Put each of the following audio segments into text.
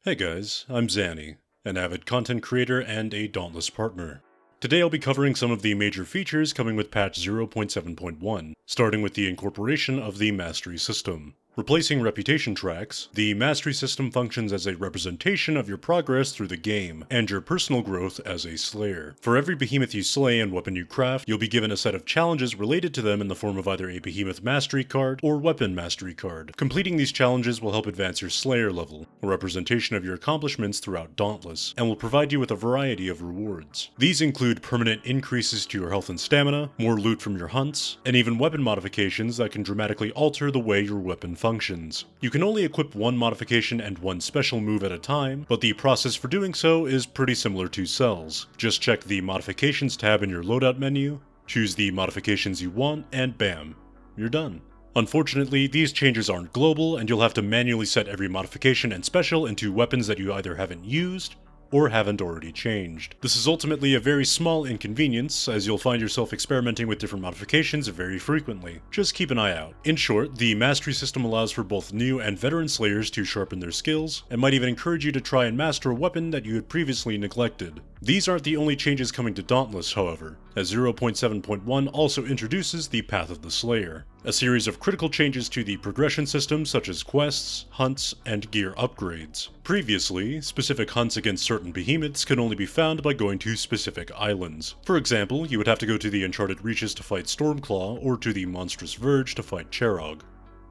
Hey guys, I'm Zanny, an avid content creator and a Dauntless partner. Today I'll be covering some of the major features coming with patch 0.7.1, starting with the incorporation of the Mastery System. Replacing reputation tracks, the Mastery System functions as a representation of your progress through the game, and your personal growth as a Slayer. For every behemoth you slay and weapon you craft, you'll be given a set of challenges related to them in the form of either a Behemoth Mastery card or Weapon Mastery card. Completing these challenges will help advance your Slayer level, a representation of your accomplishments throughout Dauntless, and will provide you with a variety of rewards. These include permanent increases to your health and stamina, more loot from your hunts, and even weapon modifications that can dramatically alter the way your weapon functions. You can only equip one modification and one special move at a time, but the process for doing so is pretty similar to cells. Just check the Modifications tab in your loadout menu, choose the modifications you want, and bam, you're done. Unfortunately, these changes aren't global, and you'll have to manually set every modification and special into weapons that you either haven't used or haven't already changed. This is ultimately a very small inconvenience, as you'll find yourself experimenting with different modifications very frequently. Just keep an eye out. In short, the Mastery System allows for both new and veteran Slayers to sharpen their skills, and might even encourage you to try and master a weapon that you had previously neglected. These aren't the only changes coming to Dauntless, however, as 0.7.1 also introduces the Path of the Slayer, a series of critical changes to the progression system such as quests, hunts, and gear upgrades. Previously, specific hunts against certain behemoths could only be found by going to specific islands. For example, you would have to go to the Uncharted Reaches to fight Stormclaw, or to the Monstrous Verge to fight Cherog.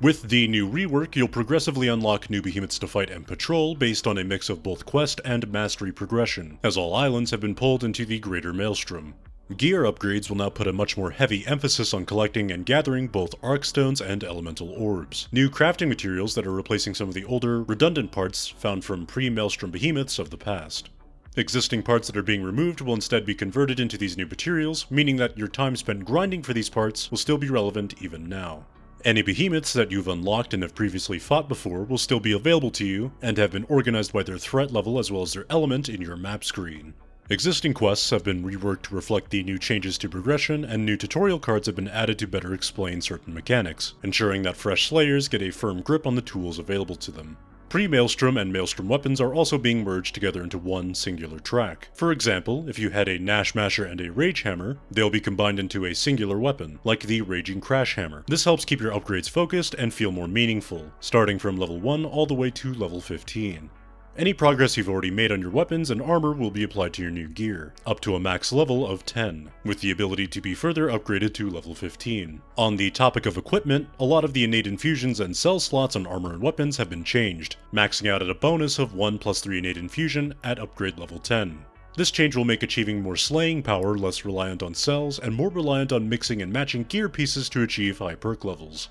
With the new rework, you'll progressively unlock new behemoths to fight and patrol based on a mix of both quest and mastery progression, as all islands have been pulled into the Greater Maelstrom. Gear upgrades will now put a much more heavy emphasis on collecting and gathering both Arkstones and Elemental Orbs, new crafting materials that are replacing some of the older, redundant parts found from pre-Maelstrom behemoths of the past. Existing parts that are being removed will instead be converted into these new materials, meaning that your time spent grinding for these parts will still be relevant even now. Any behemoths that you've unlocked and have previously fought before will still be available to you, and have been organized by their threat level as well as their element in your map screen. Existing quests have been reworked to reflect the new changes to progression, and new tutorial cards have been added to better explain certain mechanics, ensuring that fresh Slayers get a firm grip on the tools available to them. Pre-Maelstrom and Maelstrom weapons are also being merged together into one singular track. For example, if you had a Nash Masher and a Rage Hammer, they'll be combined into a singular weapon, like the Raging Crash Hammer. This helps keep your upgrades focused and feel more meaningful, starting from level 1 all the way to level 15. Any progress you've already made on your weapons and armor will be applied to your new gear, up to a max level of 10, with the ability to be further upgraded to level 15. On the topic of equipment, a lot of the innate infusions and cell slots on armor and weapons have been changed, maxing out at a bonus of 1+3 innate infusion at upgrade level 10. This change will make achieving more slaying power less reliant on cells and more reliant on mixing and matching gear pieces to achieve high perk levels.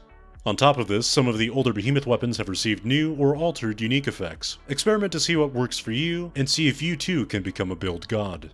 On top of this, some of the older behemoth weapons have received new or altered unique effects. Experiment to see what works for you, and see if you too can become a build god.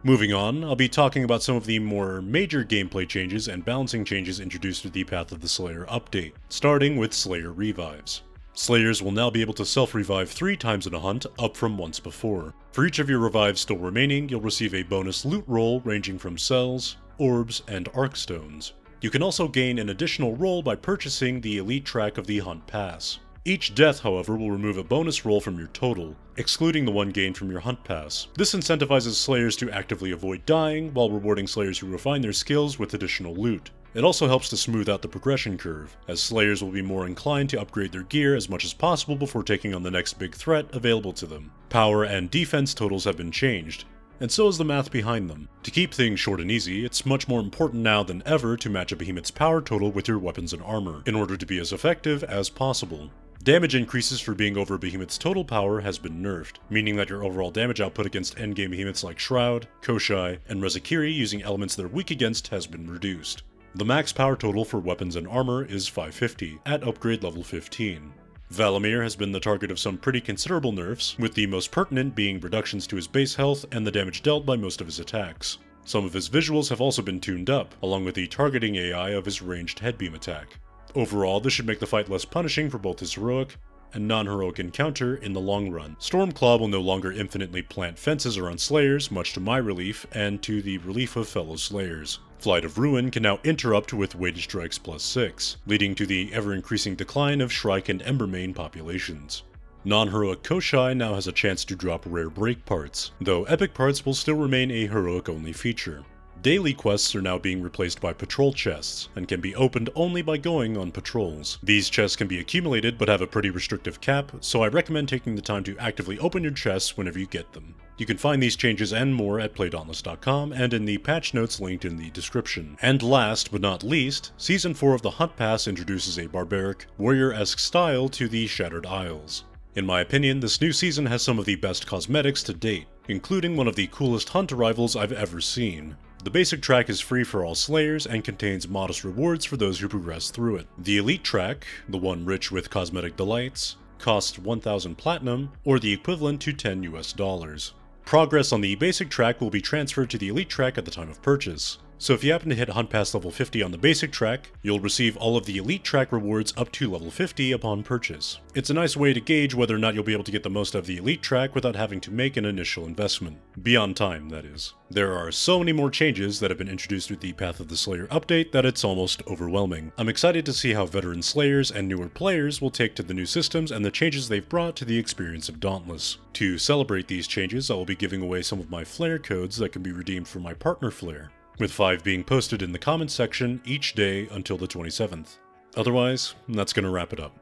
Moving on, I'll be talking about some of the more major gameplay changes and balancing changes introduced with the Path of the Slayer update, starting with Slayer revives. Slayers will now be able to self-revive 3 times in a hunt, up from once before. For each of your revives still remaining, you'll receive a bonus loot roll ranging from cells, orbs, and Arkstones. You can also gain an additional roll by purchasing the elite track of the Hunt Pass. Each death, however, will remove a bonus roll from your total, excluding the one gained from your Hunt Pass. This incentivizes Slayers to actively avoid dying, while rewarding Slayers who refine their skills with additional loot. It also helps to smooth out the progression curve, as Slayers will be more inclined to upgrade their gear as much as possible before taking on the next big threat available to them. Power and defense totals have been changed, and so is the math behind them. To keep things short and easy, it's much more important now than ever to match a behemoth's power total with your weapons and armor, in order to be as effective as possible. Damage increases for being over a behemoth's total power has been nerfed, meaning that your overall damage output against endgame behemoths like Shroud, Koshai, and Rezakiri using elements they're weak against has been reduced. The max power total for weapons and armor is 550, at upgrade level 15. Valamir has been the target of some pretty considerable nerfs, with the most pertinent being reductions to his base health and the damage dealt by most of his attacks. Some of his visuals have also been tuned up, along with the targeting AI of his ranged headbeam attack. Overall, this should make the fight less punishing for both his heroic and non-heroic encounter in the long run. Stormclaw will no longer infinitely plant fences around Slayers, much to my relief, and to the relief of fellow Slayers. Flight of Ruin can now interrupt with weighted strikes +6, leading to the ever-increasing decline of Shrike and Embermane populations. Non-heroic Koshai now has a chance to drop rare break parts, though epic parts will still remain a heroic-only feature. Daily quests are now being replaced by patrol chests, and can be opened only by going on patrols. These chests can be accumulated but have a pretty restrictive cap, so I recommend taking the time to actively open your chests whenever you get them. You can find these changes and more at playdauntless.com and in the patch notes linked in the description. And last but not least, Season 4 of the Hunt Pass introduces a barbaric, warrior-esque style to the Shattered Isles. In my opinion, this new season has some of the best cosmetics to date, including one of the coolest hunt arrivals I've ever seen. The basic track is free for all slayers and contains modest rewards for those who progress through it. The elite track, the one rich with cosmetic delights, costs 1,000 platinum, or the equivalent to $10 US. Progress on the basic track will be transferred to the elite track at the time of purchase. So if you happen to hit Hunt Pass level 50 on the basic track, you'll receive all of the elite track rewards up to level 50 upon purchase. It's a nice way to gauge whether or not you'll be able to get the most out of the elite track without having to make an initial investment. Beyond time, that is. There are so many more changes that have been introduced with the Path of the Slayer update that it's almost overwhelming. I'm excited to see how veteran slayers and newer players will take to the new systems and the changes they've brought to the experience of Dauntless. To celebrate these changes, I will be giving away some of my flare codes that can be redeemed for my partner flare, with 5 being posted in the comments section each day until the 27th. Otherwise, that's gonna wrap it up.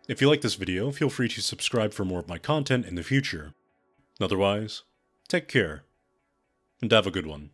If you like this video, feel free to subscribe for more of my content in the future. Otherwise, take care, and have a good one.